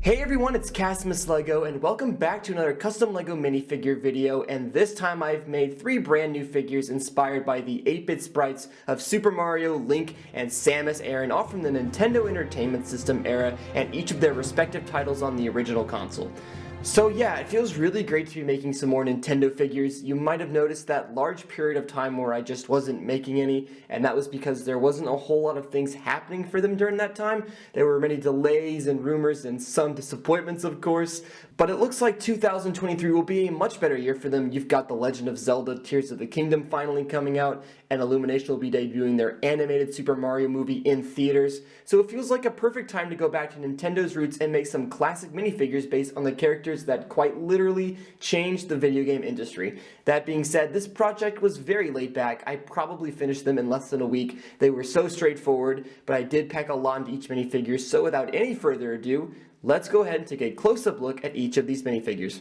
Hey everyone, it's Samus Lego and welcome back to another custom Lego minifigure video, and this time I've made 3 brand new figures inspired by the 8-bit sprites of Super Mario, Link, and Samus Aran, all from the Nintendo Entertainment System era and each of their respective titles on the original console. So yeah, it feels really great to be making some more Nintendo figures. You might have noticed that large period of time where I just wasn't making any, and that was because there wasn't a whole lot of things happening for them during that time. There were many delays and rumors and some disappointments, of course, but it looks like 2023 will be a much better year for them. You've got The Legend of Zelda Tears of the Kingdom finally coming out, and Illumination will be debuting their animated Super Mario movie in theaters, so it feels like a perfect time to go back to Nintendo's roots and make some classic minifigures based on the characters that quite literally changed the video game industry. That being said, this project was very laid back. I probably finished them in less than a week. They were so straightforward, but I did pack a lot into each minifigure, so without any further ado, let's go ahead and take a close-up look at each of these minifigures.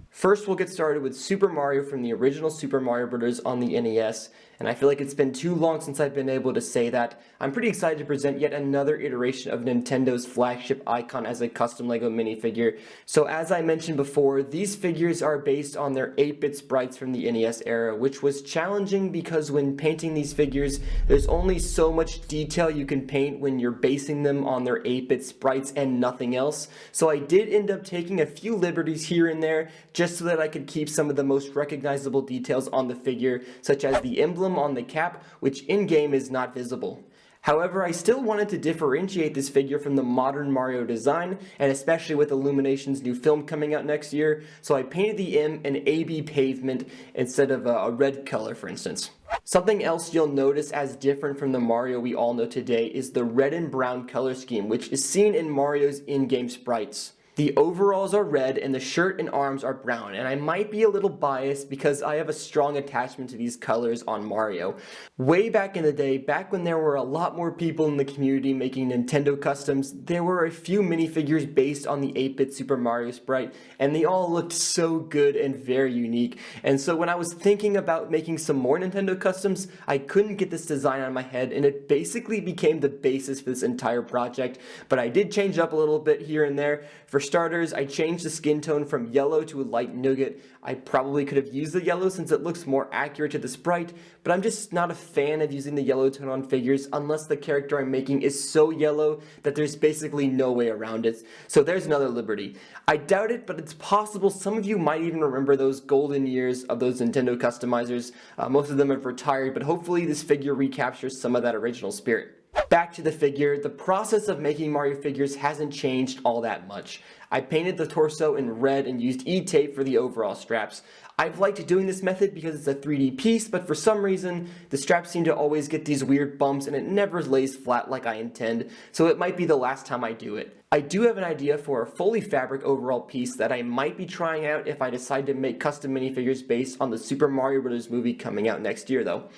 First, we'll get started with Super Mario from the original Super Mario Bros. On the NES, and I feel like it's been too long since I've been able to say that. I'm pretty excited to present yet another iteration of Nintendo's flagship icon as a custom Lego minifigure. So as I mentioned before, these figures are based on their 8-bit sprites from the NES era, which was challenging because when painting these figures, there's only so much detail you can paint when you're basing them on their 8-bit sprites and nothing else. So I did end up taking a few liberties here and there, just so that I could keep some of the most recognizable details on the figure, such as the emblem on the cap, which in-game is not visible. However, I still wanted to differentiate this figure from the modern Mario design, and especially with Illumination's new film coming out next year, so I painted the M an AB pavement instead of a red color, for instance. Something else you'll notice as different from the Mario we all know today is the red and brown color scheme, which is seen in Mario's in-game sprites. The overalls are red and the shirt and arms are brown, and I might be a little biased because I have a strong attachment to these colors on Mario. Way back in the day, back when there were a lot more people in the community making Nintendo customs, there were a few minifigures based on the 8-bit Super Mario sprite, and they all looked so good and very unique. And so when I was thinking about making some more Nintendo customs, I couldn't get this design out of my head, and it basically became the basis for this entire project. But I did change up a little bit here and there. For starters, I changed the skin tone from yellow to a light nougat. I probably could have used the yellow since it looks more accurate to the sprite, but I'm just not a fan of using the yellow tone on figures unless the character I'm making is so yellow that there's basically no way around it. So there's another liberty. I doubt it, but it's possible some of you might even remember those golden years of those Nintendo customizers. Most of them have retired, but hopefully this figure recaptures some of that original spirit. Back to the figure, the process of making Mario figures hasn't changed all that much. I painted the torso in red and used E-tape for the overall straps. I've liked doing this method because it's a 3D piece, but for some reason, the straps seem to always get these weird bumps and it never lays flat like I intend, so it might be the last time I do it. I do have an idea for a fully fabric overall piece that I might be trying out if I decide to make custom minifigures based on the Super Mario Bros. Movie coming out next year though.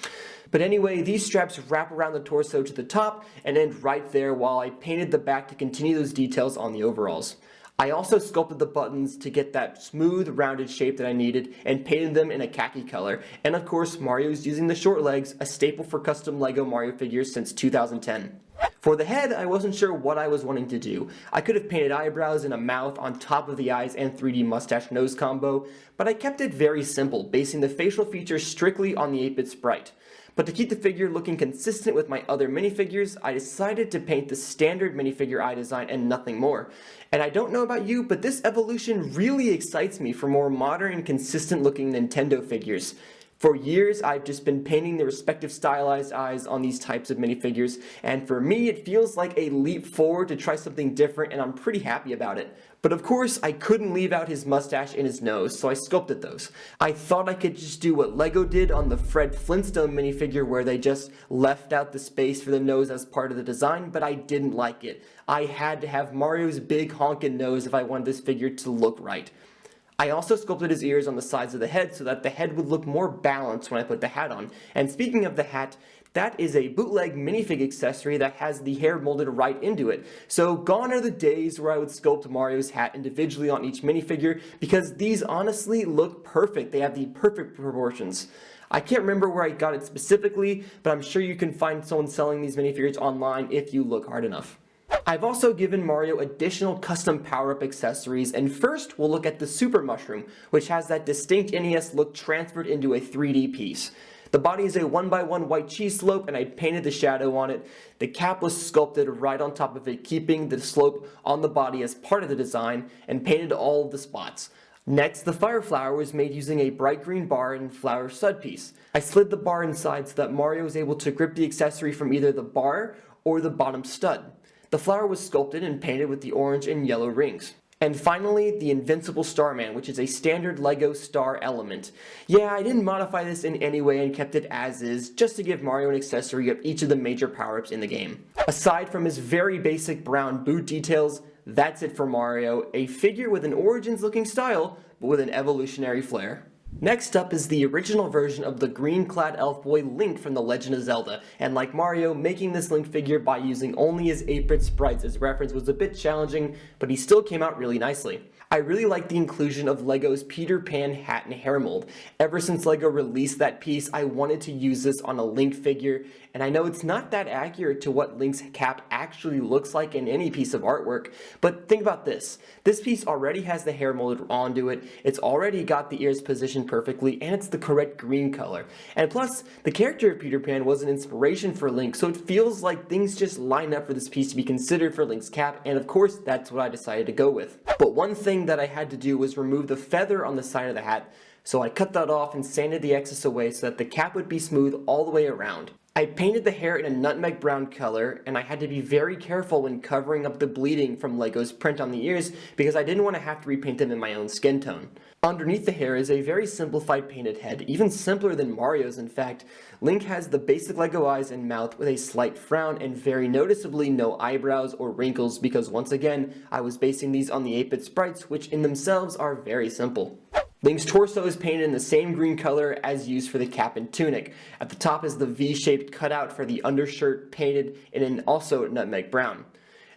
But anyway, these straps wrap around the torso to the top and end right there while I painted the back to continue those details on the overalls. I also sculpted the buttons to get that smooth, rounded shape that I needed and painted them in a khaki color. And of course, Mario's using the short legs, a staple for custom Lego Mario figures since 2010. For the head, I wasn't sure what I was wanting to do. I could have painted eyebrows and a mouth on top of the eyes and 3D mustache nose combo, but I kept it very simple, basing the facial features strictly on the 8-bit sprite. But to keep the figure looking consistent with my other minifigures, I decided to paint the standard minifigure eye design and nothing more. And I don't know about you, but this evolution really excites me for more modern and consistent looking Nintendo figures. For years, I've just been painting the respective stylized eyes on these types of minifigures, and for me, it feels like a leap forward to try something different, and I'm pretty happy about it. But of course, I couldn't leave out his mustache and his nose, so I sculpted those. I thought I could just do what Lego did on the Fred Flintstone minifigure where they just left out the space for the nose as part of the design, but I didn't like it. I had to have Mario's big honkin' nose if I wanted this figure to look right. I also sculpted his ears on the sides of the head so that the head would look more balanced when I put the hat on. And speaking of the hat, that is a bootleg minifig accessory that has the hair molded right into it. So gone are the days where I would sculpt Mario's hat individually on each minifigure because these honestly look perfect. They have the perfect proportions. I can't remember where I got it specifically, but I'm sure you can find someone selling these minifigures online if you look hard enough. I've also given Mario additional custom power-up accessories, and first we'll look at the Super Mushroom, which has that distinct NES look transferred into a 3D piece. The body is a 1x1 white cheese slope, and I painted the shadow on it. The cap was sculpted right on top of it, keeping the slope on the body as part of the design, and painted all of the spots. Next, the fire flower was made using a bright green bar and flower stud piece. I slid the bar inside so that Mario was able to grip the accessory from either the bar or the bottom stud. The flower was sculpted and painted with the orange and yellow rings. And finally, the Invincible Starman, which is a standard LEGO star element. Yeah, I didn't modify this in any way and kept it as is, just to give Mario an accessory of each of the major power-ups in the game. Aside from his very basic brown boot details, that's it for Mario, a figure with an Origins-looking style, but with an evolutionary flair. Next up is the original version of the green-clad elf boy Link from The Legend of Zelda, and like Mario, making this Link figure by using only his 8-bit sprites as reference was a bit challenging, but he still came out really nicely. I really like the inclusion of LEGO's Peter Pan hat and hair mold. Ever since LEGO released that piece, I wanted to use this on a Link figure, and I know it's not that accurate to what Link's cap actually looks like in any piece of artwork, but think about this. This piece already has the hair molded onto it, it's already got the ears positioned perfectly, and it's the correct green color. And plus, the character of Peter Pan was an inspiration for Link, so it feels like things just line up for this piece to be considered for Link's cap, and of course, that's what I decided to go with. But one thing that I had to do was remove the feather on the side of the hat, so I cut that off and sanded the excess away so that the cap would be smooth all the way around. I painted the hair in a nutmeg brown color, and I had to be very careful when covering up the bleeding from LEGO's print on the ears because I didn't want to have to repaint them in my own skin tone. Underneath the hair is a very simplified painted head, even simpler than Mario's in fact. Link has the basic LEGO eyes and mouth with a slight frown and very noticeably no eyebrows or wrinkles because once again, I was basing these on the 8-bit sprites which in themselves are very simple. Link's torso is painted in the same green color as used for the cap and tunic. At the top is the V-shaped cutout for the undershirt painted in an also nutmeg brown.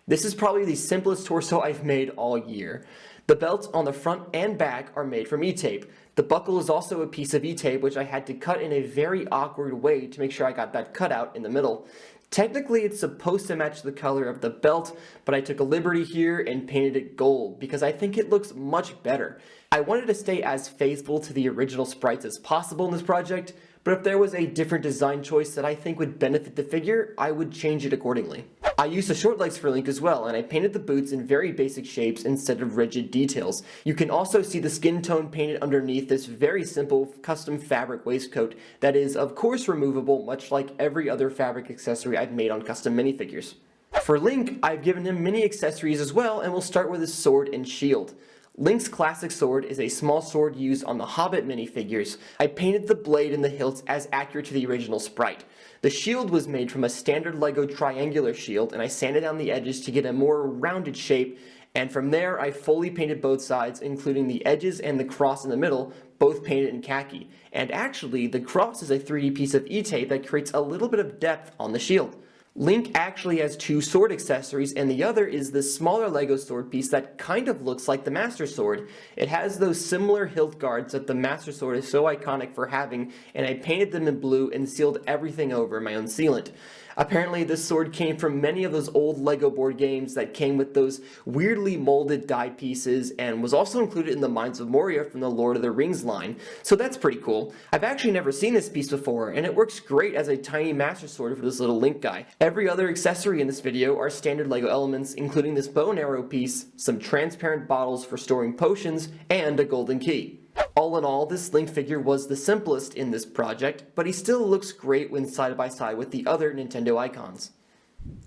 This is probably the simplest torso I've made all year. The belts on the front and back are made from E-tape. The buckle is also a piece of E-tape which I had to cut in a very awkward way to make sure I got that cutout in the middle. Technically it's supposed to match the color of the belt, but I took a liberty here and painted it gold because I think it looks much better. I wanted to stay as faithful to the original sprites as possible in this project, but if there was a different design choice that I think would benefit the figure, I would change it accordingly. I used the short legs for Link as well, and I painted the boots in very basic shapes instead of rigid details. You can also see the skin tone painted underneath this very simple custom fabric waistcoat that is of course removable, much like every other fabric accessory I've made on custom minifigures. For Link, I've given him mini accessories as well, and we'll start with his sword and shield. Link's classic sword is a small sword used on the Hobbit minifigures. I painted the blade and the hilts as accurate to the original sprite. The shield was made from a standard LEGO triangular shield, and I sanded down the edges to get a more rounded shape, and from there I fully painted both sides, including the edges and the cross in the middle, both painted in khaki. And actually, the cross is a 3D piece of E-tape that creates a little bit of depth on the shield. Link actually has two sword accessories, and the other is this smaller LEGO sword piece that kind of looks like the Master Sword. It has those similar hilt guards that the Master Sword is so iconic for having, and I painted them in blue and sealed everything over my own sealant. Apparently this sword came from many of those old LEGO board games that came with those weirdly molded die pieces and was also included in the Mines of Moria from the Lord of the Rings line, so that's pretty cool. I've actually never seen this piece before, and it works great as a tiny Master Sword for this little Link guy. Every other accessory in this video are standard LEGO elements, including this bow and arrow piece, some transparent bottles for storing potions, and a golden key. All in all, this Link figure was the simplest in this project, but he still looks great when side by side with the other Nintendo icons.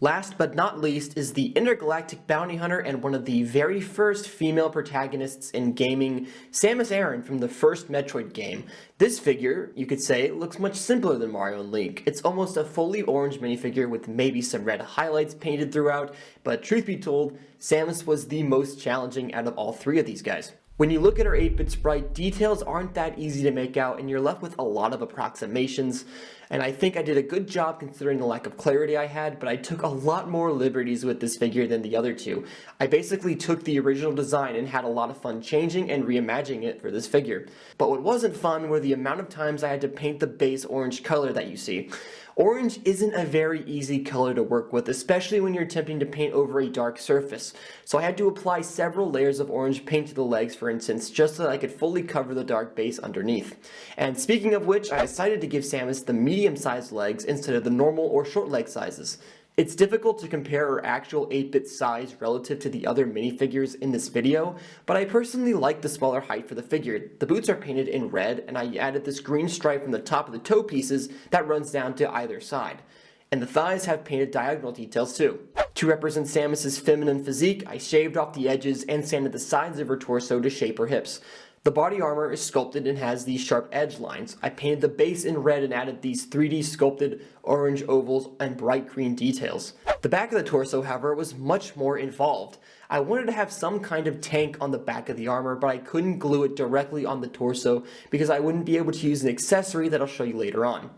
Last but not least is the intergalactic bounty hunter and one of the very first female protagonists in gaming, Samus Aran from the first Metroid game. This figure, you could say, looks much simpler than Mario and Link. It's almost a fully orange minifigure with maybe some red highlights painted throughout, but truth be told, Samus was the most challenging out of all three of these guys. When you look at her 8-bit sprite, details aren't that easy to make out and you're left with a lot of approximations, and I think I did a good job considering the lack of clarity I had, but I took a lot more liberties with this figure than the other two. I basically took the original design and had a lot of fun changing and reimagining it for this figure. But what wasn't fun were the amount of times I had to paint the base orange color that you see. Orange isn't a very easy color to work with, especially when you're attempting to paint over a dark surface. So I had to apply several layers of orange paint to the legs, for instance, just so that I could fully cover the dark base underneath. And speaking of which, I decided to give Samus the medium-sized legs instead of the normal or short leg sizes. It's difficult to compare her actual 8-bit size relative to the other minifigures in this video, but I personally like the smaller height for the figure. The boots are painted in red, and I added this green stripe from the top of the toe pieces that runs down to either side. And the thighs have painted diagonal details too. To represent Samus's feminine physique, I shaved off the edges and sanded the sides of her torso to shape her hips. The body armor is sculpted and has these sharp edge lines. I painted the base in red and added these 3D sculpted orange ovals and bright green details. The back of the torso, however, was much more involved. I wanted to have some kind of tank on the back of the armor, but I couldn't glue it directly on the torso because I wouldn't be able to use an accessory that I'll show you later on.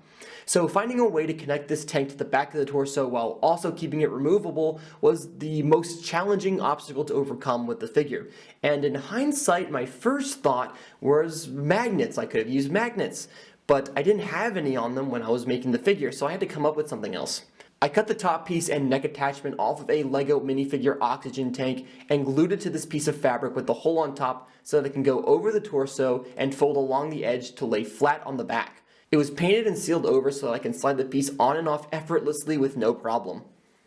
So finding a way to connect this tank to the back of the torso while also keeping it removable was the most challenging obstacle to overcome with the figure. And in hindsight, my first thought was magnets. I could have used magnets, but I didn't have any on them when I was making the figure, so I had to come up with something else. I cut the top piece and neck attachment off of a Lego minifigure oxygen tank and glued it to this piece of fabric with the hole on top so that it can go over the torso and fold along the edge to lay flat on the back. It was painted and sealed over so that I can slide the piece on and off effortlessly with no problem.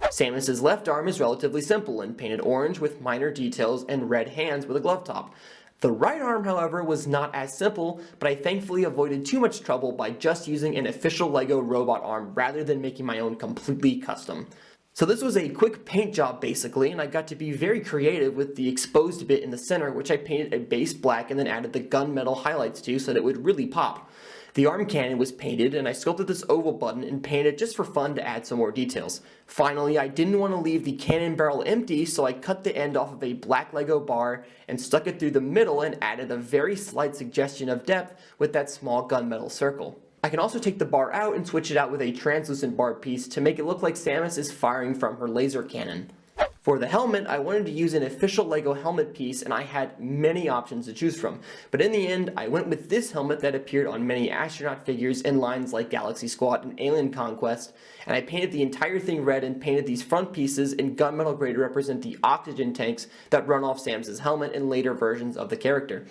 Samus's left arm is relatively simple and painted orange with minor details and red hands with a glove top. The right arm, however, was not as simple, but I thankfully avoided too much trouble by just using an official Lego robot arm rather than making my own completely custom. So this was a quick paint job basically, and I got to be very creative with the exposed bit in the center, which I painted a base black and then added the gunmetal highlights to so that it would really pop. The arm cannon was painted, and I sculpted this oval button and painted just for fun to add some more details. Finally, I didn't want to leave the cannon barrel empty, so I cut the end off of a black Lego bar and stuck it through the middle and added a very slight suggestion of depth with that small gunmetal circle. I can also take the bar out and switch it out with a translucent bar piece to make it look like Samus is firing from her laser cannon. For the helmet, I wanted to use an official Lego helmet piece, and I had many options to choose from. But in the end, I went with this helmet that appeared on many astronaut figures in lines like Galaxy Squad and Alien Conquest, and I painted the entire thing red and painted these front pieces in gunmetal gray to represent the oxygen tanks that run off Samus's helmet in later versions of the character.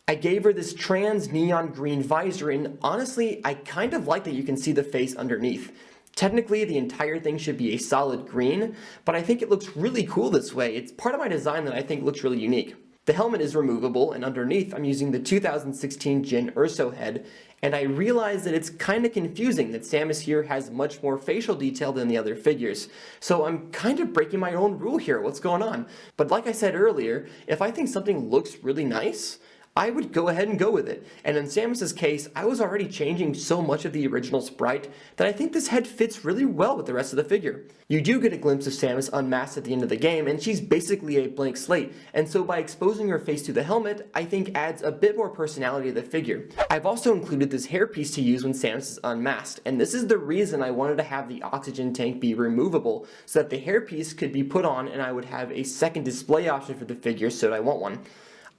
I gave her this trans neon green visor, and honestly, I kind of like that you can see the face underneath. Technically, the entire thing should be a solid green, but I think it looks really cool this way. It's part of my design that I think looks really unique. The helmet is removable, and underneath I'm using the 2016 Jin Urso head, and I realize that it's kind of confusing that Samus here has much more facial detail than the other figures. So I'm kind of breaking my own rule here. What's going on? But like I said earlier, if I think something looks really nice, I would go ahead and go with it. And in Samus's case, I was already changing so much of the original sprite that I think this head fits really well with the rest of the figure. You do get a glimpse of Samus unmasked at the end of the game, and she's basically a blank slate, and so by exposing her face to the helmet, I think adds a bit more personality to the figure. I've also included this hairpiece to use when Samus is unmasked, and this is the reason I wanted to have the oxygen tank be removable, so that the hairpiece could be put on and I would have a second display option for the figure should I want one.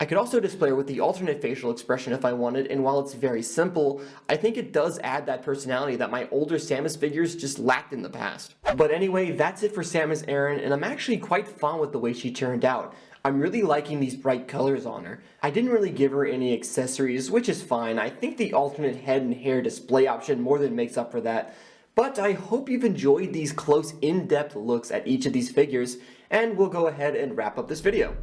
I could also display her with the alternate facial expression if I wanted, and while it's very simple, I think it does add that personality that my older Samus figures just lacked in the past. But anyway, that's it for Samus Aran, and I'm actually quite fond with the way she turned out. I'm really liking these bright colors on her. I didn't really give her any accessories, which is fine. I think the alternate head and hair display option more than makes up for that. But I hope you've enjoyed these close, in-depth looks at each of these figures, and we'll go ahead and wrap up this video.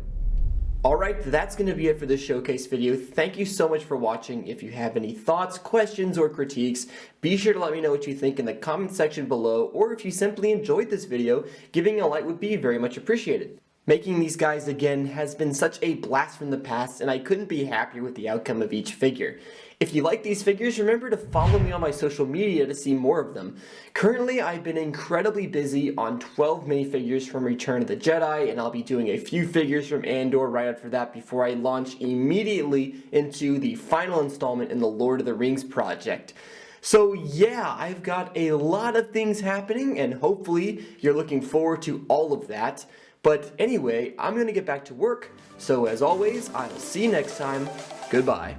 Alright, that's going to be it for this showcase video. Thank you so much for watching. If you have any thoughts, questions, or critiques, be sure to let me know what you think in the comment section below, or if you simply enjoyed this video, giving a like would be very much appreciated. Making these guys again has been such a blast from the past, and I couldn't be happier with the outcome of each figure. If you like these figures, remember to follow me on my social media to see more of them. Currently, I've been incredibly busy on 12 minifigures from Return of the Jedi, and I'll be doing a few figures from Andor right after that before I launch immediately into the final installment in the Lord of the Rings project. So yeah, I've got a lot of things happening, and hopefully you're looking forward to all of that. But anyway, I'm going to get back to work, so as always, I will see you next time. Goodbye.